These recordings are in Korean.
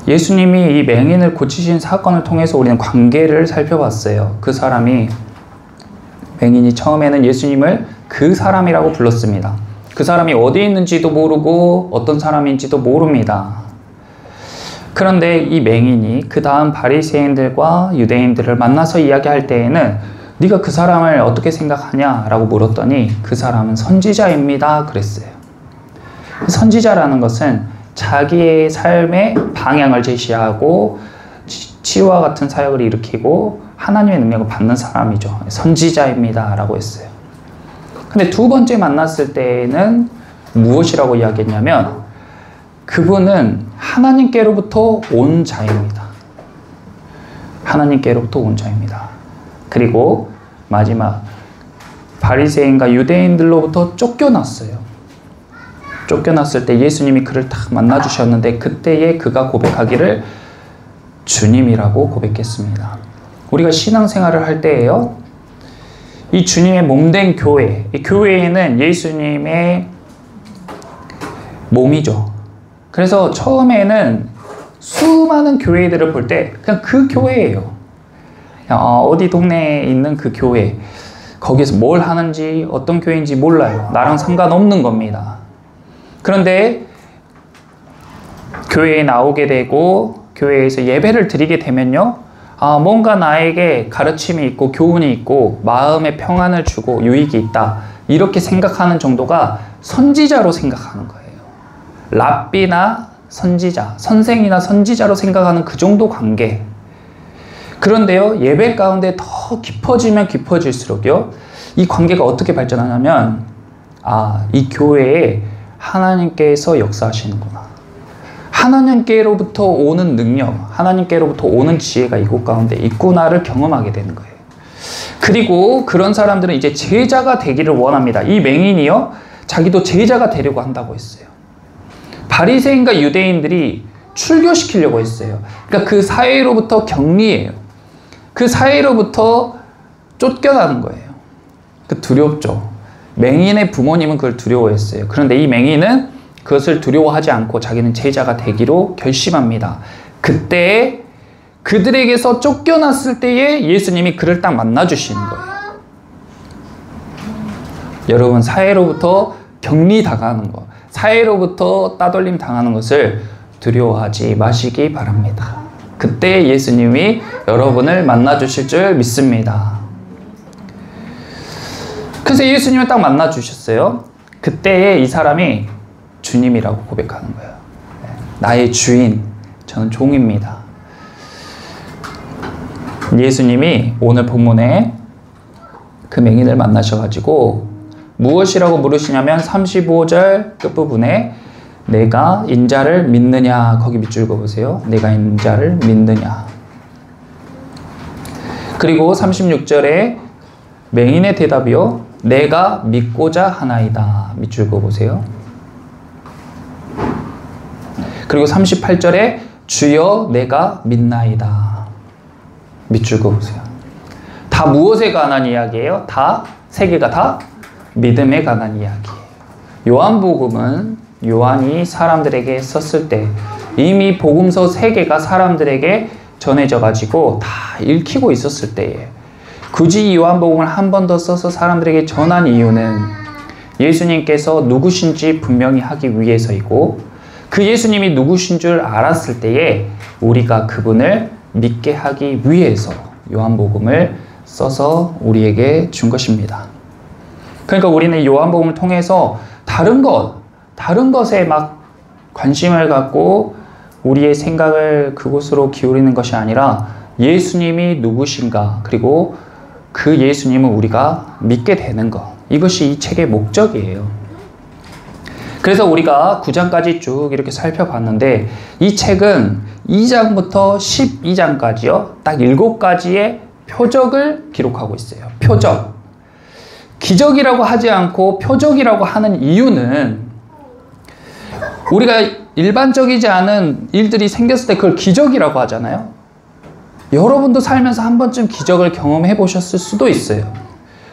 예수님이 이 맹인을 고치신 사건을 통해서 우리는 관계를 살펴봤어요. 그 사람이, 맹인이 처음에는 예수님을 그 사람이라고 불렀습니다. 그 사람이 어디 있는지도 모르고 어떤 사람인지도 모릅니다. 그런데 이 맹인이 그 다음 바리새인들과 유대인들을 만나서 이야기할 때에는 네가 그 사람을 어떻게 생각하냐? 라고 물었더니 그 사람은 선지자입니다. 그랬어요. 선지자라는 것은 자기의 삶의 방향을 제시하고 치유와 같은 사역을 일으키고 하나님의 능력을 받는 사람이죠. 선지자입니다. 라고 했어요. 근데 두 번째 만났을 때는 무엇이라고 이야기했냐면 그분은 하나님께로부터 온 자입니다. 하나님께로부터 온 자입니다. 그리고 마지막 바리새인과 유대인들로부터 쫓겨났어요. 쫓겨났을 때 예수님이 그를 딱 만나주셨는데 그때에 그가 고백하기를 주님이라고 고백했습니다. 우리가 신앙생활을 할 때에요, 이 주님의 몸된 교회, 이 교회에는 예수님의 몸이죠. 그래서 처음에는 수많은 교회들을 볼 때 그냥 그 교회예요. 어디 동네에 있는 그 교회, 거기서 뭘 하는지 어떤 교회인지 몰라요. 나랑 상관없는 겁니다. 그런데 교회에 나오게 되고 교회에서 예배를 드리게 되면요, 뭔가 나에게 가르침이 있고 교훈이 있고 마음의 평안을 주고 유익이 있다, 이렇게 생각하는 정도가 선지자로 생각하는 거예요. 랍비나 선지자, 선생이나 선지자로 생각하는 그 정도 관계. 그런데요, 예배 가운데 더 깊어지면 깊어질수록요, 이 관계가 어떻게 발전하냐면 이 교회에 하나님께서 역사하시는구나, 하나님께로부터 오는 능력, 하나님께로부터 오는 지혜가 이곳 가운데 있구나를 경험하게 되는 거예요. 그리고 그런 사람들은 이제 제자가 되기를 원합니다. 이 맹인이요, 자기도 제자가 되려고 한다고 했어요. 바리새인과 유대인들이 출교시키려고 했어요. 그러니까 그 사회로부터 격리해요. 그 사회로부터 쫓겨나는 거예요. 두렵죠. 맹인의 부모님은 그걸 두려워했어요. 그런데 이 맹인은 그것을 두려워하지 않고 자기는 제자가 되기로 결심합니다. 그때 그들에게서 쫓겨났을 때에 예수님이 그를 딱 만나주시는 거예요. 여러분, 사회로부터 격리당하는 것, 사회로부터 따돌림 당하는 것을 두려워하지 마시기 바랍니다. 그때 예수님이 여러분을 만나주실 줄 믿습니다. 그래서 예수님을 딱 만나주셨어요. 그때에 이 사람이 주님이라고 고백하는 거예요. 나의 주인, 저는 종입니다. 예수님이 오늘 본문에 그 맹인을 만나셔가지고 무엇이라고 물으시냐면 35절 끝부분에 내가 인자를 믿느냐, 거기 밑줄 그어보세요. 내가 인자를 믿느냐. 그리고 36절에 맹인의 대답이요, 내가 믿고자 하나이다. 밑줄 그어보세요. 그리고 38절에 주여 내가 믿나이다. 밑줄 그어보세요. 다 무엇에 관한 이야기예요? 다 세 개가 다 믿음에 관한 이야기예요. 요한복음은 요한이 사람들에게 썼을 때 이미 복음서 3개가 사람들에게 전해져 가지고 다 읽히고 있었을 때에 굳이 요한복음을 한 번 더 써서 사람들에게 전한 이유는 예수님께서 누구신지 분명히 하기 위해서이고, 그 예수님이 누구신 줄 알았을 때에 우리가 그분을 믿게 하기 위해서 요한복음을 써서 우리에게 준 것입니다. 그러니까 우리는 요한복음을 통해서 다른 것에 막 관심을 갖고 우리의 생각을 그곳으로 기울이는 것이 아니라 예수님이 누구신가, 그리고 그 예수님을 우리가 믿게 되는 것, 이것이 이 책의 목적이에요. 그래서 우리가 9장까지 쭉 이렇게 살펴봤는데 이 책은 2장부터 12장까지요, 딱 7가지의 표적을 기록하고 있어요. 표적. 기적이라고 하지 않고 표적이라고 하는 이유는 우리가 일반적이지 않은 일들이 생겼을 때 그걸 기적이라고 하잖아요. 여러분도 살면서 한 번쯤 기적을 경험해 보셨을 수도 있어요.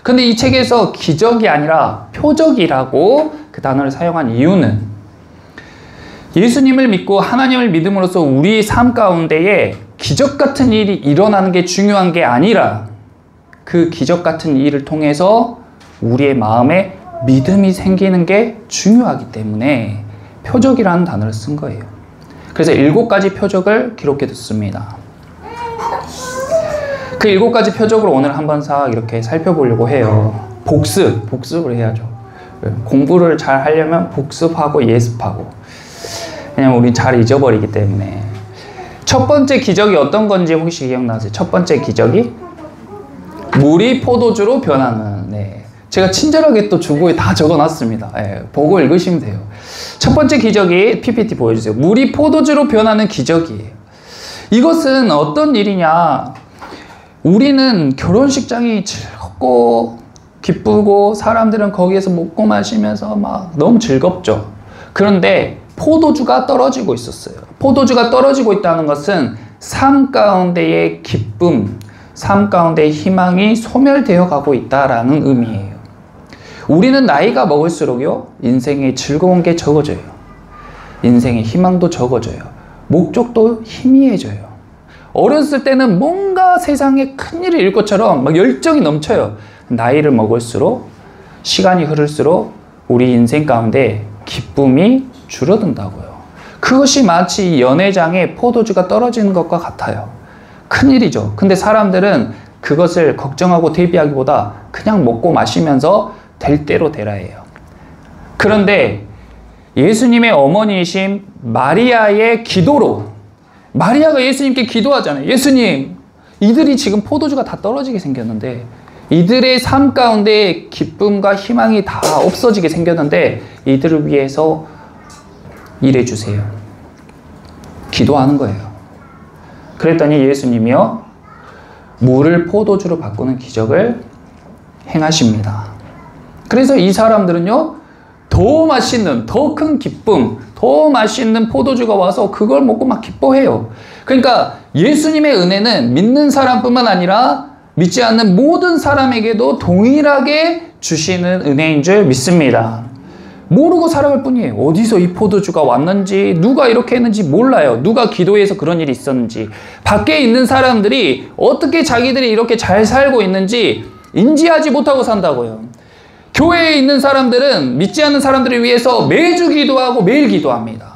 근데 이 책에서 기적이 아니라 표적이라고 그 단어를 사용한 이유는 예수님을 믿고 하나님을 믿음으로써 우리 삶 가운데에 기적 같은 일이 일어나는 게 중요한 게 아니라 그 기적 같은 일을 통해서 우리의 마음에 믿음이 생기는 게 중요하기 때문에 표적이라는 단어를 쓴 거예요. 그래서 7가지 표적을 기록해 뒀습니다. 그 7가지 표적을 오늘 한번 싹 이렇게 살펴보려고 해요. 복습을 해야죠. 공부를 잘 하려면 복습하고 예습하고. 왜냐면 우린 잘 잊어버리기 때문에. 첫 번째 기적이 어떤 건지 혹시 기억나세요? 첫 번째 기적이 물이 포도주로 변하는. 네. 제가 친절하게 또 주보에 다 적어놨습니다. 네. 보고 읽으시면 돼요. 첫 번째 기적이 PPT 보여주세요. 물이 포도주로 변하는 기적이에요. 이것은 어떤 일이냐? 우리는 결혼식장이 즐겁고 기쁘고 사람들은 거기에서 먹고 마시면서 막 너무 즐겁죠. 그런데 포도주가 떨어지고 있었어요. 포도주가 떨어지고 있다는 것은 삶 가운데의 기쁨, 삶 가운데의 희망이 소멸되어 가고 있다라는 의미예요. 우리는 나이가 먹을수록요, 인생의 즐거운 게 적어져요. 인생의 희망도 적어져요. 목적도 희미해져요. 어렸을 때는 뭔가 세상에 큰일을 일 것처럼 막 열정이 넘쳐요. 나이를 먹을수록, 시간이 흐를수록 우리 인생 가운데 기쁨이 줄어든다고요. 그것이 마치 연회장에 포도주가 떨어지는 것과 같아요. 큰일이죠. 근데 사람들은 그것을 걱정하고 대비하기보다 그냥 먹고 마시면서 될 대로 되라 해요. 그런데 예수님의 어머니이신 마리아의 기도로, 마리아가 예수님께 기도하잖아요. 예수님, 이들이 지금 포도주가 다 떨어지게 생겼는데, 이들의 삶 가운데 기쁨과 희망이 다 없어지게 생겼는데 이들을 위해서 일해주세요. 기도하는 거예요. 그랬더니 예수님이요, 물을 포도주로 바꾸는 기적을 행하십니다. 그래서 이 사람들은요, 더 맛있는, 더 큰 기쁨, 더 맛있는 포도주가 와서 그걸 먹고 막 기뻐해요. 그러니까 예수님의 은혜는 믿는 사람뿐만 아니라 믿지 않는 모든 사람에게도 동일하게 주시는 은혜인 줄 믿습니다. 모르고 살아갈 뿐이에요. 어디서 이 포도주가 왔는지, 누가 이렇게 했는지 몰라요. 누가 기도해서 그런 일이 있었는지, 밖에 있는 사람들이 어떻게 자기들이 이렇게 잘 살고 있는지 인지하지 못하고 산다고요. 교회에 있는 사람들은 믿지 않는 사람들을 위해서 매주 기도하고 매일 기도합니다.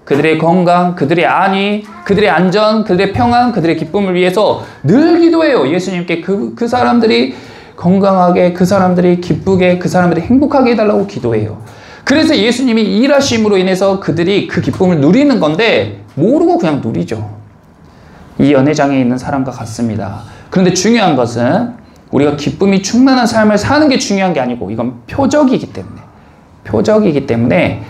그들의 건강, 그들의 안위, 그들의 안전, 그들의 평안, 그들의 기쁨을 위해서 늘 기도해요. 예수님께 그 사람들이 건강하게, 그 사람들이 기쁘게, 그 사람들이 행복하게 해달라고 기도해요. 그래서 예수님이 일하심으로 인해서 그들이 그 기쁨을 누리는 건데 모르고 그냥 누리죠. 이 연회장에 있는 사람과 같습니다. 그런데 중요한 것은 우리가 기쁨이 충만한 삶을 사는 게 중요한 게 아니고 이건 표적이기 때문에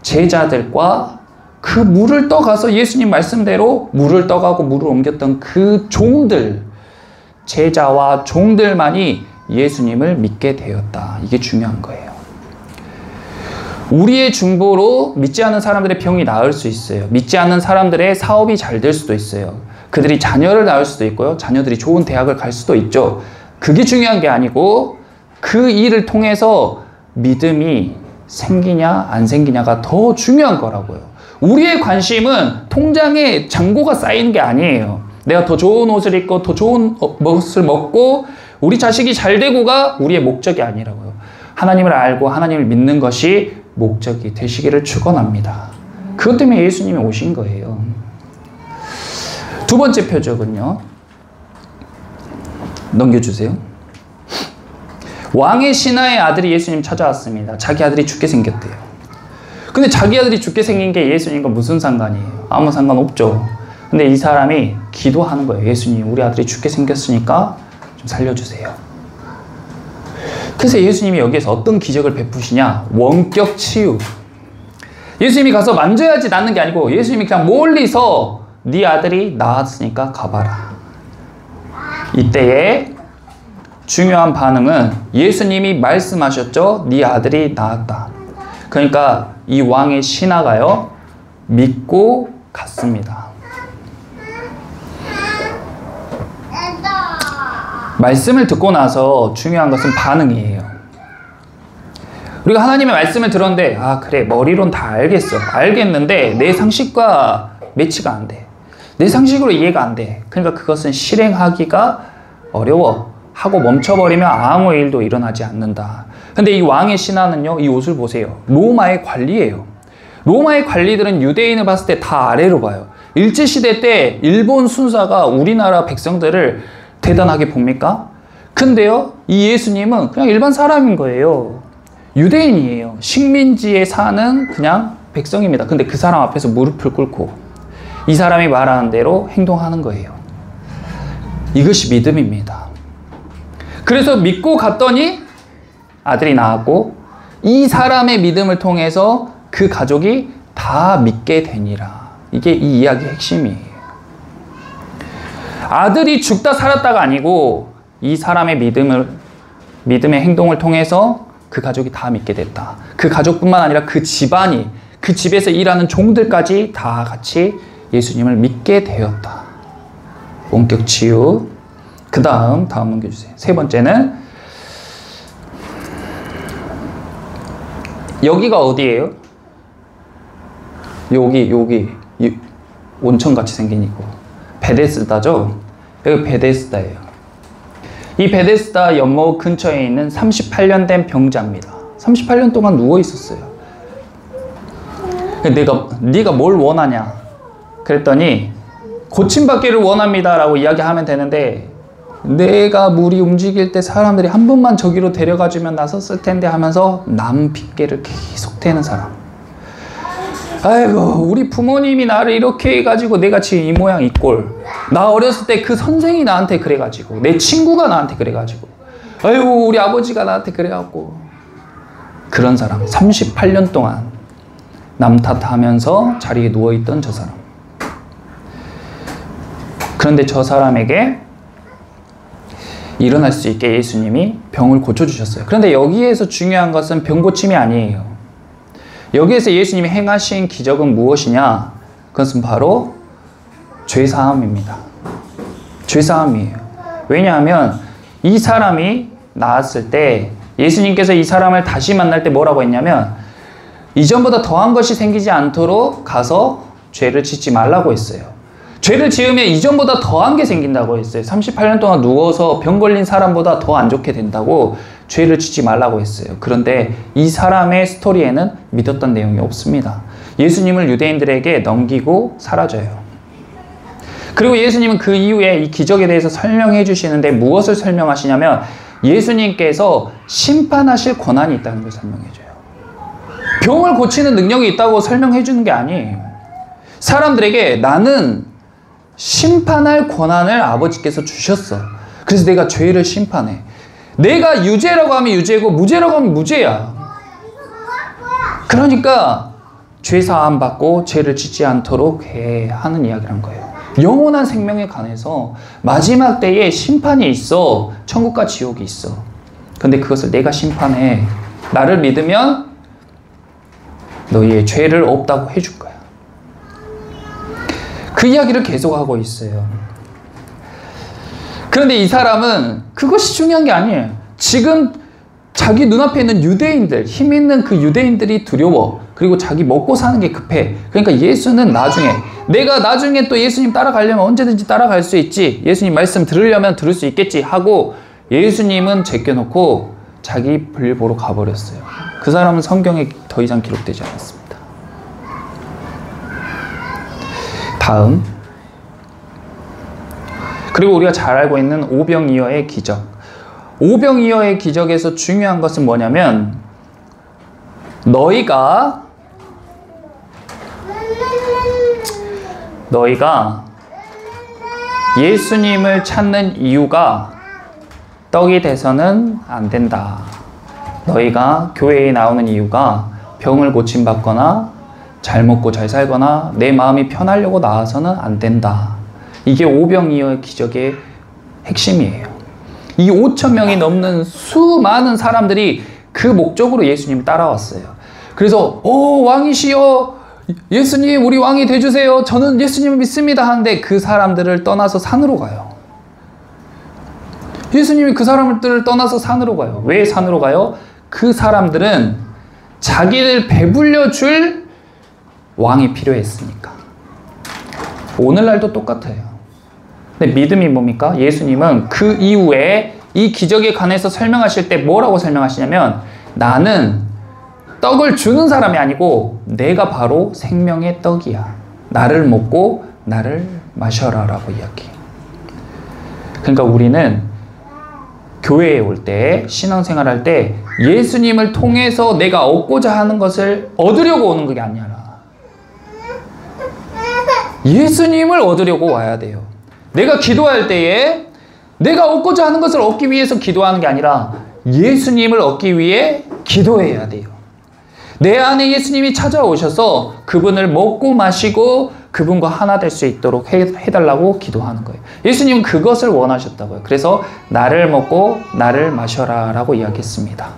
제자들과 그 물을 떠가서 예수님 말씀대로 물을 떠가고 물을 옮겼던 그 종들, 제자와 종들만이 예수님을 믿게 되었다. 이게 중요한 거예요. 우리의 중보로 믿지 않는 사람들의 병이 나을 수 있어요. 믿지 않는 사람들의 사업이 잘 될 수도 있어요. 그들이 자녀를 낳을 수도 있고요. 자녀들이 좋은 대학을 갈 수도 있죠. 그게 중요한 게 아니고 그 일을 통해서 믿음이 생기냐 안 생기냐가 더 중요한 거라고요. 우리의 관심은 통장에 잔고가 쌓이는 게 아니에요. 내가 더 좋은 옷을 입고 더 좋은 것을 먹고 우리 자식이 잘 되고가 우리의 목적이 아니라고요. 하나님을 알고 하나님을 믿는 것이 목적이 되시기를 축원합니다. 그것 때문에 예수님이 오신 거예요. 두 번째 표적은요. 넘겨주세요. 왕의 신하의 아들이 예수님 찾아왔습니다. 자기 아들이 죽게 생겼대요. 근데 자기 아들이 죽게 생긴 게 예수님과 무슨 상관이에요? 아무 상관없죠. 근데 이 사람이 기도하는 거예요. 예수님, 우리 아들이 죽게 생겼으니까 좀 살려주세요. 그래서 예수님이 여기에서 어떤 기적을 베푸시냐? 원격 치유. 예수님이 가서 만져야지 낫는 게 아니고 예수님이 그냥 멀리서 네 아들이 나았으니까 가봐라. 이때에 중요한 반응은 예수님이 말씀하셨죠. 네 아들이 나았다. 그러니까 이 왕의 신하가요, 믿고 갔습니다. 말씀을 듣고 나서 중요한 것은 반응이에요. 우리가 하나님의 말씀을 들었는데 아 그래 머리론 다 알겠는데 내 상식과 매치가 안 돼. 내 상식으로 이해가 안 돼. 그러니까 그것은 실행하기가 어려워. 하고 멈춰버리면 아무 일도 일어나지 않는다. 근데 이 왕의 신하는요, 이 옷을 보세요. 로마의 관리예요. 로마의 관리들은 유대인을 봤을 때 다 아래로 봐요. 일제시대 때 일본 순사가 우리나라 백성들을 대단하게 봅니까? 근데요, 이 예수님은 그냥 일반 사람인 거예요. 유대인이에요. 식민지에 사는 그냥 백성입니다. 근데 그 사람 앞에서 무릎을 꿇고 이 사람이 말하는 대로 행동하는 거예요. 이것이 믿음입니다. 그래서 믿고 갔더니 아들이 낳았고 이 사람의 믿음을 통해서 그 가족이 다 믿게 되니라. 이게 이 이야기의 핵심이에요. 아들이 죽다 살았다가 아니고 이 사람의 믿음의 행동을 통해서 그 가족이 다 믿게 됐다. 그 가족뿐만 아니라 그 집안이, 그 집에서 일하는 종들까지 다 같이 예수님을 믿게 되었다. 원격 치유. 그 다음 넘겨주세요. 세 번째는 여기가 어디예요? 여기 온천같이 생긴 이거 베데스다죠? 여기 베데스다예요. 이 베데스다 연못 근처에 있는 38년 된 병자입니다. 38년 동안 누워 있었어요. 네가 뭘 원하냐? 그랬더니 고침받기를 원합니다 라고 이야기하면 되는데 내가 물이 움직일 때 사람들이 한 번만 저기로 데려가주면 나섰을 텐데 하면서 남 핑계를 계속 대는 사람. 아이고 우리 부모님이 나를 이렇게 해가지고 내가 지금 이 모양 이 꼴. 나 어렸을 때 그 선생이 나한테 그래가지고 내 친구가 나한테 그래가지고 아이고 우리 아버지가 나한테 그래갖고 그런 사람 38년 동안 남 탓하면서 자리에 누워있던 저 사람. 그런데 저 사람에게 일어날 수 있게 예수님이 병을 고쳐주셨어요. 그런데 여기에서 중요한 것은 병 고침이 아니에요. 여기에서 예수님이 행하신 기적은 무엇이냐? 그것은 바로 죄사함입니다. 죄사함이에요. 왜냐하면 이 사람이 나았을 때 예수님께서 이 사람을 다시 만날 때 뭐라고 했냐면 이전보다 더한 것이 생기지 않도록 가서 죄를 짓지 말라고 했어요. 죄를 지으면 이전보다 더한 게 생긴다고 했어요. 38년 동안 누워서 병 걸린 사람보다 더 안 좋게 된다고 죄를 짓지 말라고 했어요. 그런데 이 사람의 스토리에는 믿었던 내용이 없습니다. 예수님을 유대인들에게 넘기고 사라져요. 그리고 예수님은 그 이후에 이 기적에 대해서 설명해 주시는데 무엇을 설명하시냐면 예수님께서 심판하실 권한이 있다는 걸 설명해 줘요. 병을 고치는 능력이 있다고 설명해 주는 게 아니에요. 사람들에게 나는 심판할 권한을 아버지께서 주셨어. 그래서 내가 죄를 심판해. 내가 유죄라고 하면 유죄고 무죄라고 하면 무죄야. 그러니까 죄 사함 받고 죄를 짓지 않도록 해 하는 이야기란 거예요. 영원한 생명에 관해서 마지막 때에 심판이 있어. 천국과 지옥이 있어. 근데 그것을 내가 심판해. 나를 믿으면 너희의 죄를 없다고 해줄 거야. 그 이야기를 계속하고 있어요. 그런데 이 사람은 그것이 중요한 게 아니에요. 지금 자기 눈앞에 있는 유대인들, 힘 있는 그 유대인들이 두려워. 그리고 자기 먹고 사는 게 급해. 그러니까 예수는 나중에, 내가 나중에 또 예수님 따라가려면 언제든지 따라갈 수 있지. 예수님 말씀 들으려면 들을 수 있겠지 하고 예수님은 제껴놓고 자기 볼일 보러 가버렸어요. 그 사람은 성경에 더 이상 기록되지 않았습니다. 다음, 그리고 우리가 잘 알고 있는 오병이어의 기적. 오병이어의 기적에서 중요한 것은 뭐냐면 너희가 예수님을 찾는 이유가 떡이 돼서는 안 된다. 너희가 교회에 나오는 이유가 병을 고침받거나 잘 먹고 잘 살거나 내 마음이 편하려고 나와서는 안 된다. 이게 오병이어의 기적의 핵심이에요. 이 5,000명이 넘는 수많은 사람들이 그 목적으로 예수님을 따라왔어요. 그래서 왕이시여 예수님 우리 왕이 돼주세요. 저는 예수님을 믿습니다 하는데 그 사람들을 떠나서 산으로 가요. 예수님이 그 사람들을 떠나서 산으로 가요. 왜 산으로 가요? 그 사람들은 자기를 배불려 줄 왕이 필요했으니까. 오늘날도 똑같아요. 근데 믿음이 뭡니까? 예수님은 그 이후에 이 기적에 관해서 설명하실 때 뭐라고 설명하시냐면, 나는 떡을 주는 사람이 아니고 내가 바로 생명의 떡이야. 나를 먹고 나를 마셔라 라고 이야기해요. 그러니까 우리는 교회에 올 때, 신앙생활 할 때 예수님을 통해서 내가 얻고자 하는 것을 얻으려고 오는 게 아니라 예수님을 얻으려고 와야 돼요. 내가 기도할 때에 내가 얻고자 하는 것을 얻기 위해서 기도하는 게 아니라 예수님을 얻기 위해 기도해야 돼요. 내 안에 예수님이 찾아오셔서 그분을 먹고 마시고 그분과 하나 될 수 있도록 해달라고 기도하는 거예요. 예수님은 그것을 원하셨다고요. 그래서 나를 먹고 나를 마셔라 라고 이야기했습니다.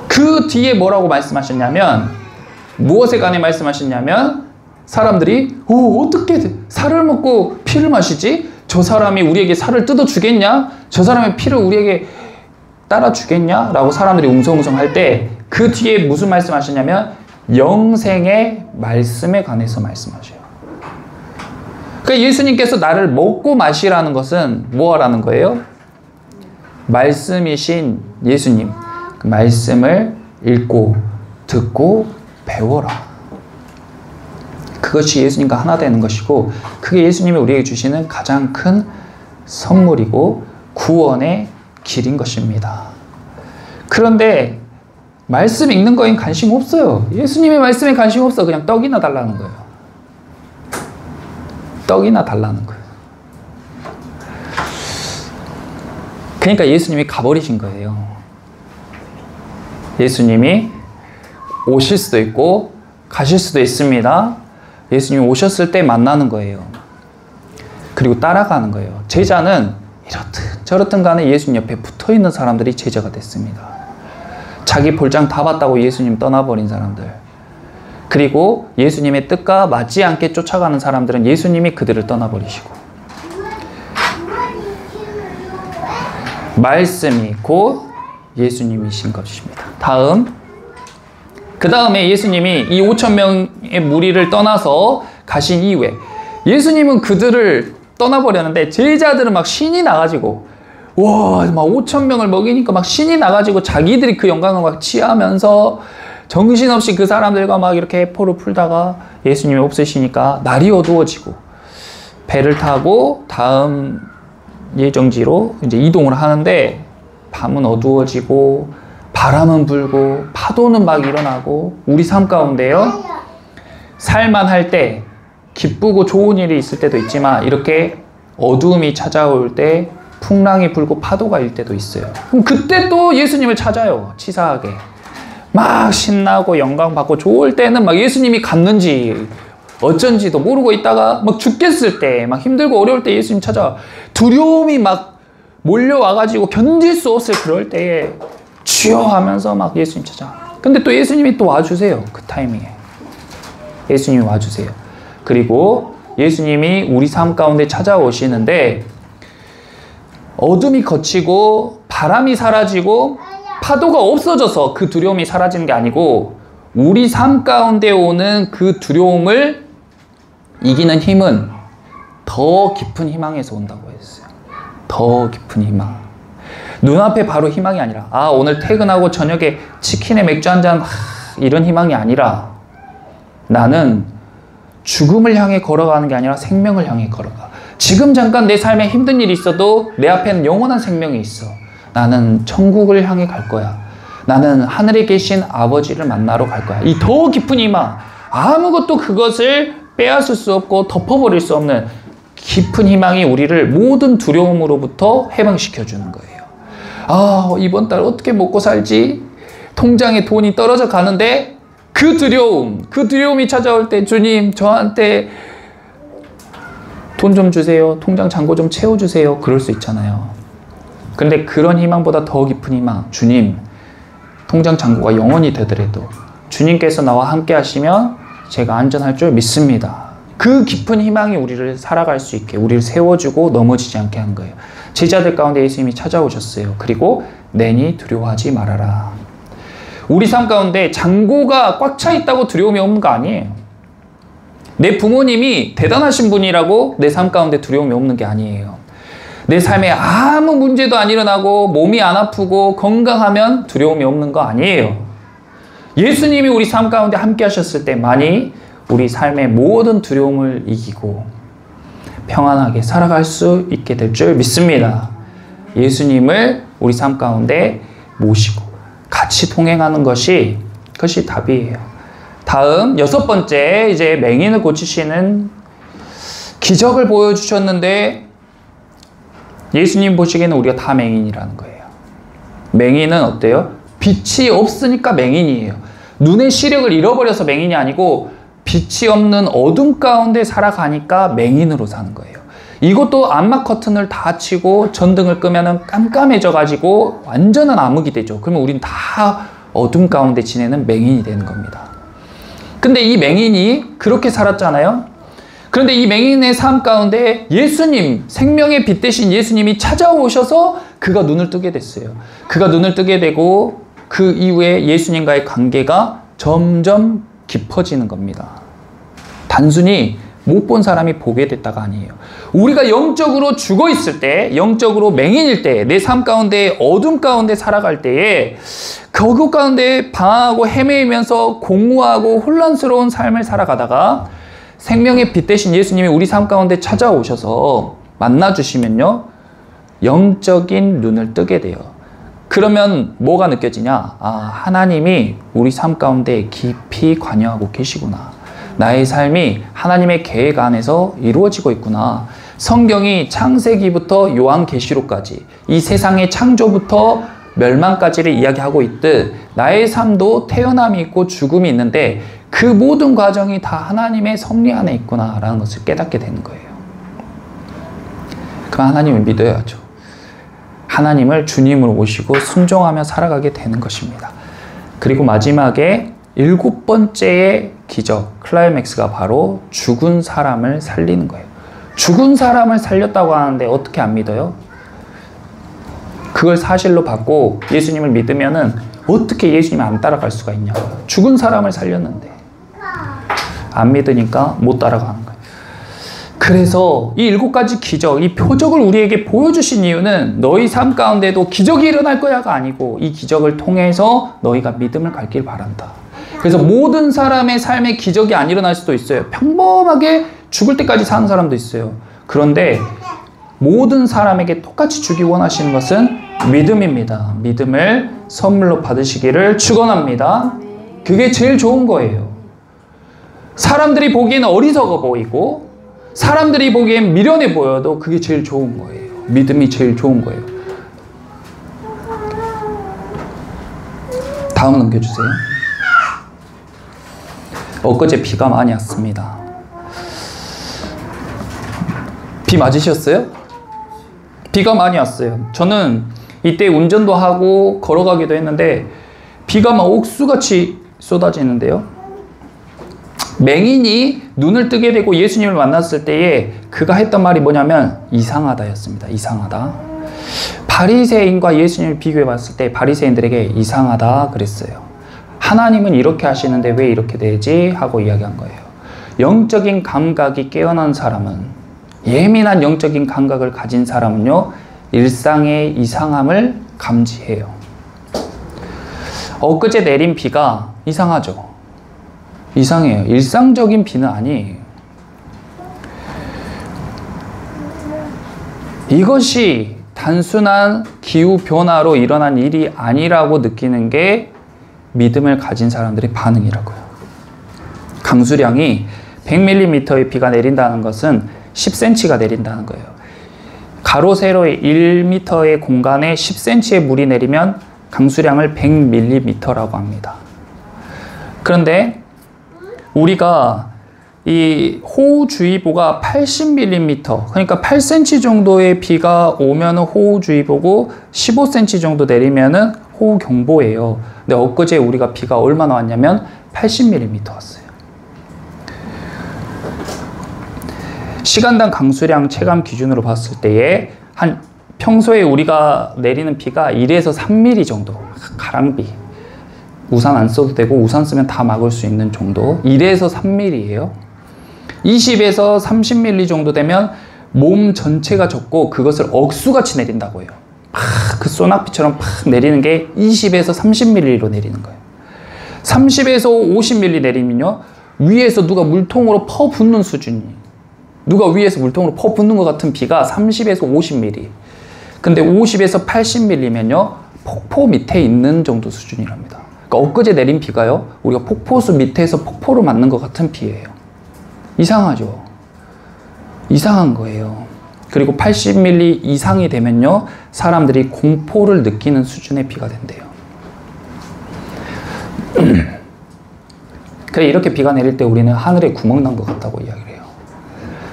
그 뒤에 뭐라고 말씀하셨냐면, 무엇에 관해 말씀하셨냐면, 사람들이 어떻게 살을 먹고 피를 마시지? 저 사람이 우리에게 살을 뜯어 주겠냐? 저 사람의 피를 우리에게 따라 주겠냐? 라고 사람들이 웅성웅성 할 때 그 뒤에 무슨 말씀하셨냐면 영생의 말씀에 관해서 말씀하셔요. 그러니까 예수님께서 나를 먹고 마시라는 것은 뭐라는 거예요? 말씀이신 예수님, 그 말씀을 읽고 듣고 배워라. 그것이 예수님과 하나 되는 것이고, 그게 예수님이 우리에게 주시는 가장 큰 선물이고 구원의 길인 것입니다. 그런데 말씀 읽는 거엔 관심 없어요. 예수님의 말씀에 관심 없어. 그냥 떡이나 달라는 거예요. 떡이나 달라는 거예요. 그러니까 예수님이 가버리신 거예요. 예수님이 오실 수도 있고 가실 수도 있습니다. 예수님이 오셨을 때 만나는 거예요. 그리고 따라가는 거예요. 제자는 이렇든 저렇든 간에 예수님 옆에 붙어있는 사람들이 제자가 됐습니다. 자기 볼장 다 봤다고 예수님 떠나버린 사람들, 그리고 예수님의 뜻과 맞지 않게 쫓아가는 사람들은 예수님이 그들을 떠나버리시고, 말씀이 곧 예수님이신 것입니다. 그 다음에 예수님이 이 5,000명의 무리를 떠나서 가신 이후에 예수님은 그들을 떠나버렸는데 제자들은 막 신이 나가지고, 와, 막 5,000명을 먹이니까 막 신이 나가지고 자기들이 그 영광을 막 취하면서 정신없이 그 사람들과 막 이렇게 포를 풀다가 예수님이 없으시니까 날이 어두워지고 배를 타고 다음 예정지로 이제 이동을 하는데, 밤은 어두워지고 바람은 불고 파도는 막 일어나고, 우리 삶 가운데요, 살만할 때 기쁘고 좋은 일이 있을 때도 있지만 이렇게 어두움이 찾아올 때 풍랑이 불고 파도가 일 때도 있어요. 그럼 그때 또 예수님을 찾아요. 치사하게 막 신나고 영광 받고 좋을 때는 막 예수님이 갔는지 어쩐지도 모르고 있다가 막 죽겠을 때, 막 힘들고 어려울 때 예수님 찾아. 두려움이 막 몰려와가지고 견딜 수 없을 그럴 때에 주여 하면서 막 예수님 찾아. 근데 또 예수님이 또 와주세요. 그 타이밍에 예수님이 와주세요. 그리고 예수님이 우리 삶 가운데 찾아오시는데, 어둠이 걷히고 바람이 사라지고 파도가 없어져서 그 두려움이 사라지는 게 아니고, 우리 삶 가운데 오는 그 두려움을 이기는 힘은 더 깊은 희망에서 온다고 했어요. 더 깊은 희망. 눈앞에 바로 희망이 아니라, 오늘 퇴근하고 저녁에 치킨에 맥주 한잔, 이런 희망이 아니라, 나는 죽음을 향해 걸어가는 게 아니라 생명을 향해 걸어가. 지금 잠깐 내 삶에 힘든 일이 있어도 내 앞에는 영원한 생명이 있어. 나는 천국을 향해 갈 거야. 나는 하늘에 계신 아버지를 만나러 갈 거야. 이 더 깊은 희망, 아무것도 그것을 빼앗을 수 없고 덮어버릴 수 없는 깊은 희망이 우리를 모든 두려움으로부터 해방시켜주는 거예요. 이번 달 어떻게 먹고 살지? 통장에 돈이 떨어져 가는데 그 두려움이 찾아올 때, 주님 저한테 돈 좀 주세요. 통장 잔고 좀 채워주세요. 그럴 수 있잖아요. 근데 그런 희망보다 더 깊은 희망, 주님 통장 잔고가 영원히 되더라도 주님께서 나와 함께 하시면 제가 안전할 줄 믿습니다. 그 깊은 희망이 우리를 살아갈 수 있게, 우리를 세워주고 넘어지지 않게 한 거예요. 제자들 가운데 예수님이 찾아오셨어요. 그리고 내니 두려워하지 말아라. 우리 삶 가운데 잔고가 꽉 차 있다고 두려움이 없는 거 아니에요. 내 부모님이 대단하신 분이라고 내 삶 가운데 두려움이 없는 게 아니에요. 내 삶에 아무 문제도 안 일어나고 몸이 안 아프고 건강하면 두려움이 없는 거 아니에요. 예수님이 우리 삶 가운데 함께 하셨을 때만이 우리 삶의 모든 두려움을 이기고 평안하게 살아갈 수 있게 될 줄 믿습니다. 예수님을 우리 삶 가운데 모시고 같이 동행하는 것이 그것이 답이에요. 다음 6번째, 이제 맹인을 고치시는 기적을 보여주셨는데 예수님 보시기에는 우리가 다 맹인이라는 거예요. 맹인은 어때요? 빛이 없으니까 맹인이에요. 눈의 시력을 잃어버려서 맹인이 아니고 빛이 없는 어둠 가운데 살아가니까 맹인으로 사는 거예요. 이것도 암막 커튼을 다 치고 전등을 끄면 깜깜해져 가지고 완전한 암흑이 되죠. 그러면 우린 다 어둠 가운데 지내는 맹인이 되는 겁니다. 근데 이 맹인이 그렇게 살았잖아요. 그런데 이 맹인의 삶 가운데 예수님, 생명의 빛 대신 예수님이 찾아오셔서 그가 눈을 뜨게 됐어요. 그가 눈을 뜨게 되고 그 이후에 예수님과의 관계가 점점 깊어지는 겁니다. 단순히 못 본 사람이 보게 됐다가 아니에요. 우리가 영적으로 죽어 있을 때, 영적으로 맹인일 때, 내 삶 가운데 어둠 가운데 살아갈 때에 그곳 가운데 방황하고 헤매면서 공허하고 혼란스러운 삶을 살아가다가 생명의 빛 대신 예수님이 우리 삶 가운데 찾아오셔서 만나주시면요, 영적인 눈을 뜨게 돼요. 그러면 뭐가 느껴지냐? 아, 하나님이 우리 삶 가운데 깊이 관여하고 계시구나. 나의 삶이 하나님의 계획 안에서 이루어지고 있구나. 성경이 창세기부터 요한계시록까지 이 세상의 창조부터 멸망까지를 이야기하고 있듯 나의 삶도 태어남이 있고 죽음이 있는데 그 모든 과정이 다 하나님의 섭리 안에 있구나라는 것을 깨닫게 되는 거예요. 그럼 하나님을 믿어야죠. 하나님을 주님으로 모시고 순종하며 살아가게 되는 것입니다. 그리고 마지막에 7번째의 기적, 클라이맥스가 바로 죽은 사람을 살리는 거예요. 죽은 사람을 살렸다고 하는데 어떻게 안 믿어요? 그걸 사실로 받고 예수님을 믿으면은 어떻게 예수님을 안 따라갈 수가 있냐고요. 죽은 사람을 살렸는데 안 믿으니까 못 따라가는 거예요. 그래서 이 7가지 기적, 이 표적을 우리에게 보여주신 이유는 너희 삶 가운데도 기적이 일어날 거야가 아니고 이 기적을 통해서 너희가 믿음을 갖길 바란다. 그래서 모든 사람의 삶에 기적이 안 일어날 수도 있어요. 평범하게 죽을 때까지 사는 사람도 있어요. 그런데 모든 사람에게 똑같이 주기 원하시는 것은 믿음입니다. 믿음을 선물로 받으시기를 축원합니다. 그게 제일 좋은 거예요. 사람들이 보기에는 어리석어 보이고 사람들이 보기엔 미련해 보여도 그게 제일 좋은 거예요. 믿음이 제일 좋은 거예요. 다음 넘겨주세요. 엊그제 비가 많이 왔습니다. 비 맞으셨어요? 비가 많이 왔어요. 저는 이때 운전도 하고 걸어가기도 했는데 비가 막 옥수같이 쏟아지는데요. 맹인이 눈을 뜨게 되고 예수님을 만났을 때에 그가 했던 말이 뭐냐면 이상하다 였습니다. 이상하다. 바리새인과 예수님을 비교해 봤을 때 바리새인들에게 이상하다 그랬어요. 하나님은 이렇게 하시는데 왜 이렇게 되지? 하고 이야기한 거예요. 영적인 감각이 깨어난 사람은, 예민한 영적인 감각을 가진 사람은요, 일상의 이상함을 감지해요. 엊그제 내린 비가 이상하죠? 이상해요. 일상적인 비는 아니에요. 이것이 단순한 기후 변화로 일어난 일이 아니라고 느끼는 게 믿음을 가진 사람들의 반응이라고요. 강수량이 100mm의 비가 내린다는 것은 10cm가 내린다는 거예요. 가로 세로의 1m의 공간에 10cm의 물이 내리면 강수량을 100mm라고 합니다. 그런데 우리가 이 호우주의보가 80mm, 그러니까 8cm 정도의 비가 오면 호우주의보고 15cm 정도 내리면은 호우경보예요. 근데 엊그제 우리가 비가 얼마나 왔냐면 80mm 왔어요. 시간당 강수량 체감 기준으로 봤을 때에 평소에 우리가 내리는 비가 1에서 3mm 정도, 가랑비 우산 안 써도 되고 우산 쓰면 다 막을 수 있는 정도. 1에서 3mm예요. 20에서 30mm 정도 되면 몸 전체가 젖고 그것을 억수같이 내린다고 해요. 그 소낙비처럼 팍 내리는 게 20에서 30mm로 내리는 거예요. 30에서 50mm 내리면요, 위에서 누가 물통으로 퍼붓는 수준이에요. 누가 위에서 물통으로 퍼붓는 것 같은 비가 30에서 50mm. 근데 50에서 80mm면요, 폭포 밑에 있는 정도 수준이랍니다. 그러니까 엊그제 내린 비가요, 우리가 폭포수 밑에서 폭포를 맞는 것 같은 비예요. 이상하죠? 이상한 거예요. 그리고 80mm 이상이 되면요, 사람들이 공포를 느끼는 수준의 비가 된대요. 그래, 이렇게 비가 내릴 때 우리는 하늘에 구멍 난 것 같다고 이야기를 해요.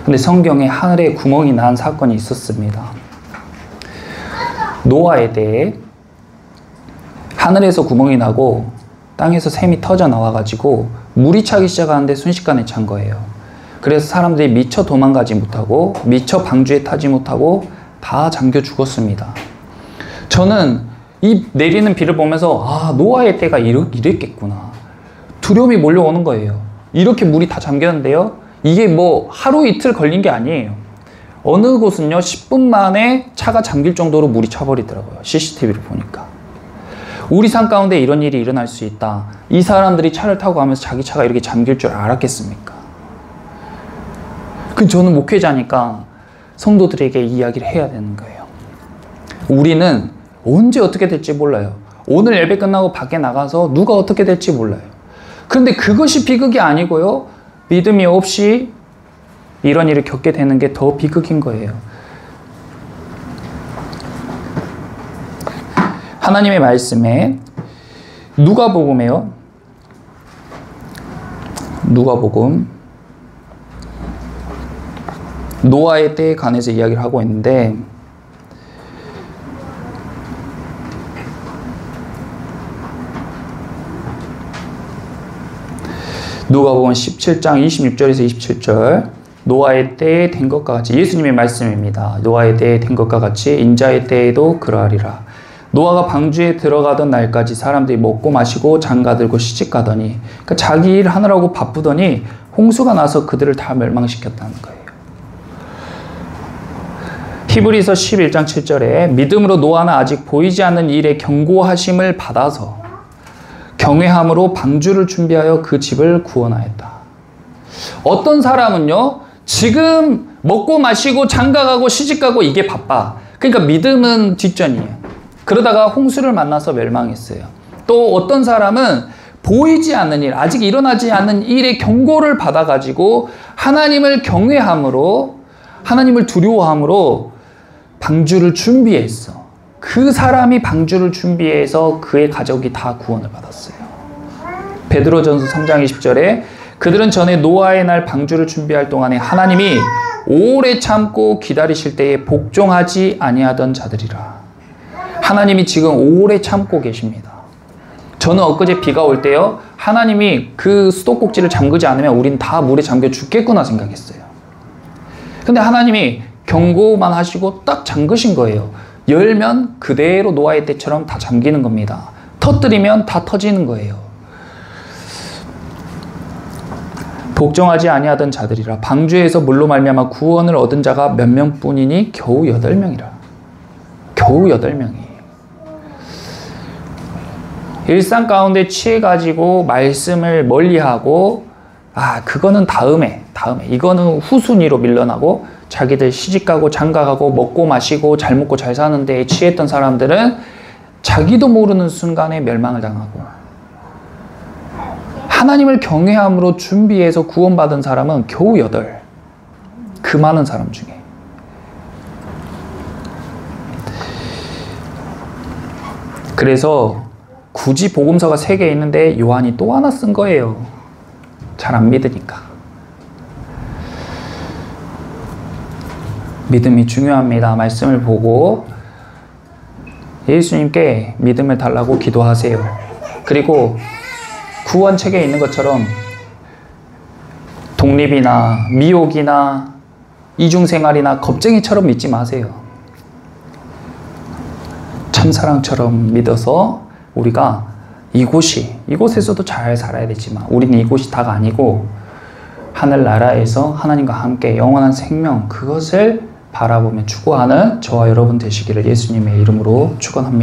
근데 성경에 하늘에 구멍이 난 사건이 있었습니다. 노아에 대해 하늘에서 구멍이 나고 땅에서 샘이 터져 나와가지고 물이 차기 시작하는데 순식간에 찬 거예요. 그래서 사람들이 미처 도망가지 못하고 미처 방주에 타지 못하고 다 잠겨 죽었습니다. 저는 이 내리는 비를 보면서 아, 노아의 때가 이랬겠구나. 두려움이 몰려오는 거예요. 이렇게 물이 다 잠겼는데요, 이게 뭐 하루 이틀 걸린 게 아니에요. 어느 곳은요 10분 만에 차가 잠길 정도로 물이 차버리더라고요. CCTV를 보니까. 우리 산 가운데 이런 일이 일어날 수 있다. 이 사람들이 차를 타고 가면서 자기 차가 이렇게 잠길 줄 알았겠습니까? 저는 목회자니까 성도들에게 이야기를 해야 되는 거예요. 우리는 언제 어떻게 될지 몰라요. 오늘 예배 끝나고 밖에 나가서 누가 어떻게 될지 몰라요. 그런데 그것이 비극이 아니고요, 믿음이 없이 이런 일을 겪게 되는 게 더 비극인 거예요. 하나님의 말씀에 누가복음에요. 누가복음 노아의 때에 관해서 이야기를 하고 있는데, 누가복음 17장 26절에서 27절, 노아의 때에 된 것과 같이, 예수님의 말씀입니다. 노아의 때에 된 것과 같이 인자의 때에도 그러하리라. 노아가 방주에 들어가던 날까지 사람들이 먹고 마시고 장가들고 시집가더니, 그러니까 자기 일 하느라고 바쁘더니 홍수가 나서 그들을 다 멸망시켰다는 거예요. 히브리서 11장 7절에 믿음으로 노아는 아직 보이지 않는 일에 경고하심을 받아서 경외함으로 방주를 준비하여 그 집을 구원하였다. 어떤 사람은요, 지금 먹고 마시고 장가가고 시집가고 이게 바빠. 그러니까 믿음은 뒷전이에요. 그러다가 홍수를 만나서 멸망했어요. 또 어떤 사람은 보이지 않는 일, 아직 일어나지 않는 일에 경고를 받아가지고 하나님을 경외함으로, 하나님을 두려워함으로 방주를 준비했어. 그 사람이 방주를 준비해서 그의 가족이 다 구원을 받았어요. 베드로전서 3장 20절에 그들은 전에 노아의 날 방주를 준비할 동안에 하나님이 오래 참고 기다리실 때에 복종하지 아니하던 자들이라. 하나님이 지금 오래 참고 계십니다. 저는 엊그제 비가 올 때요, 하나님이 그 수도꼭지를 잠그지 않으면 우린 다 물에 잠겨 죽겠구나 생각했어요. 근데 하나님이 경고만 하시고 딱 잠그신 거예요. 열면 그대로 노아의 때처럼 다 잠기는 겁니다. 터뜨리면 다 터지는 거예요. 복종하지 아니하던 자들이라. 방주에서 물로 말미암아 구원을 얻은 자가 몇 명뿐이니 겨우 8명이라. 겨우 8명이에요. 일상 가운데 취해가지고 말씀을 멀리하고, 그거는 다음에 이거는 후순위로 밀려나고, 자기들 시집가고 장가가고 먹고 마시고 잘 먹고 잘 사는 데에 취했던 사람들은 자기도 모르는 순간에 멸망을 당하고, 하나님을 경외함으로 준비해서 구원받은 사람은 겨우 8. 그 많은 사람 중에. 그래서 굳이 복음서가 3개 있는데 요한이 또 하나 쓴 거예요. 잘 안 믿으니까. 믿음이 중요합니다. 말씀을 보고 예수님께 믿음을 달라고 기도하세요. 그리고 구원책에 있는 것처럼 독립이나 미혹이나 이중생활이나 겁쟁이처럼 믿지 마세요. 참사랑처럼 믿어서 우리가 이곳에서도 잘 살아야 되지만 우리는 이곳이 다가 아니고 하늘나라에서 하나님과 함께 영원한 생명, 그것을 바라보며 추구하는 저와 여러분 되시기를 예수님의 이름으로 축원합니다.